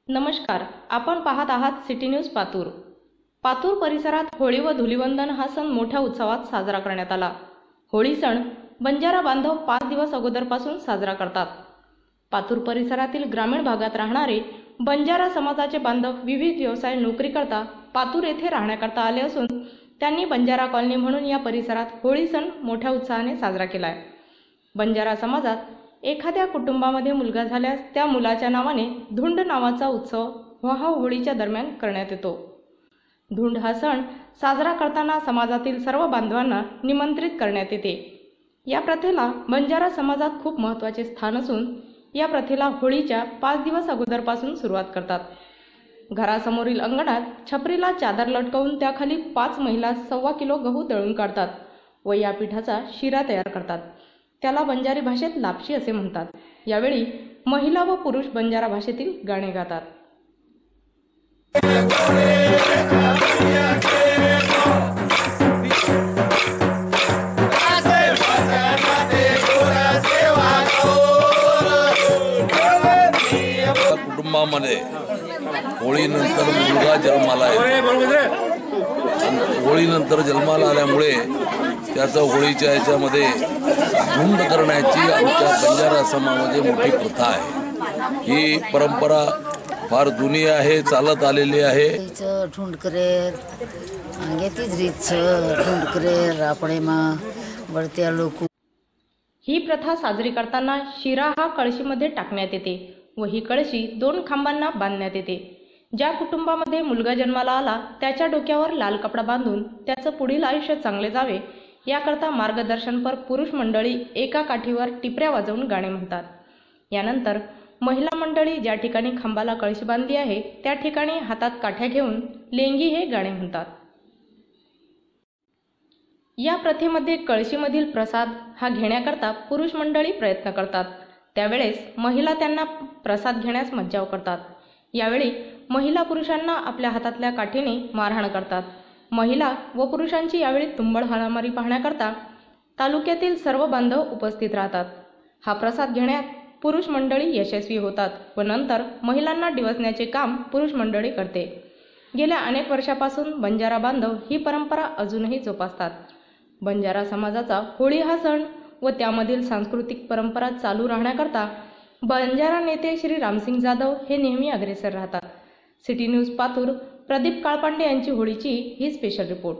नमस्कार, आपण पाहत आहात सिटी न्यूज पातूर। पातूर परिसरात होळी व धुलीवंदन हा सण मोठ्या उत्साहात साजरा करण्यात आला। होळी सण बंजारा बांधव 5 दिवस अगोदरपासून साजरा करतात। पातूर परिसरातील ग्रामीण भागात राहणारे बंजारा समाजाचे बांधव विविध व्यवसाय नोकरी करता पातूर येथे राहण्याकरता आले असून त्यांनी बंजारा कॉलनी म्हणून या परिसरात होळी सण मोठ्या उत्साहाने साजरा केला आहे। बंजारा समाजात एखाद्या कुटुंबामध्ये मुलगा झाल्यास त्या मुलाच्या नावाने धुंड नावाचा उत्सव हा होळीच्या दरम्यान करण्यात येतो। धुंड हा सण साजरा करताना समाजातील सर्व बांधवांना निमंत्रित करण्यात येते। या प्रथेला बंजारा समाजात खूप महत्त्वाचे स्थान असून या प्रथेला होळीच्या 5 दिवस अगोदरपासून सुरुवात करतात। घरासमोरील अंगणात छपरीला चादर लटकवून त्याखाली 5 महिला 1.25 किलो गहू दळून काढतात व या पिठाचा शिरा तयार करतात। त्याला बंजारी भाषेत लापशी असे म्हणतात। यावेळी महिला व पुरुष बंजारा भाषेतील गाणे गातात। कुटुंबामध्ये होळीनंतर मुलगा जन्माला येतो। होळीनंतर जन्माला आल्यामुळे त्याचा होळीच्या याच्यामध्ये धुंड करण्याची आमच्या बंजारा समाजामध्ये मोठी प्रथा आहे। ही परंपरा फार जुनी आहे, चालत आलेली आहे। धुंड करेर अंगेतीच रीत धुंड करेर आपणे मा बळत्या लोक। ही प्रथा साजरी करताना शिरा हा कळशीमध्ये टाकण्यात येते व ही कळशी 2 खांबांना बांधण्यात येते। ज्या कुटुंबामध्ये मुलगा जन्माला आला त्याच्या डोक्यावर लाल कपडा बांधून त्याचं पुढील आयुष्य चांगले जावे याकरता मार्गदर्शनपर पुरुष मंडळी एका काठीवर टिपऱ्या वाजवून गाणे म्हणतात। यानंतर महिला मंडळी ज्या ठिकाणी खांबाला कळशी बांधली आहे त्या ठिकाणी हातात काठ्या घेऊन लेंगी हे गाणे म्हणतात। या प्रथेमध्ये कळशीमधील प्रसाद हा घेण्याकरता पुरुष मंडळी प्रयत्न करतात। त्यावेळेस महिला त्यांना प्रसाद घेण्यास मज्जाव करतात। यावेळी महिला पुरुषांना आपल्या हातातल्या काठीने मारहाण करतात। महिला व पुरुषांची यावेळी तुंबळ हाणामारी पाहण्याकरता तालुक्यातील सर्व बांधव उपस्थित राहतात। हा प्रसाद घेण्यात पुरुष मंडळी यशस्वी होतात व नंतर महिलांना डिवचण्याचे काम पुरुष मंडळी करते। गेल्या अनेक वर्षापासून बंजारा बांधव ही परंपरा अजूनही जोपासतात। बंजारा समाजाचा होळी हा सण व त्यामधील सांस्कृतिक परंपरा चालू राहण्याकरता बंजारा नेते श्री रामसिंग जाधव हे नेहमी अग्रेसर राहतात। सिटी न्यूज पातूर प्रदीप काळपांडे यांची होळीची ही स्पेशल रिपोर्ट।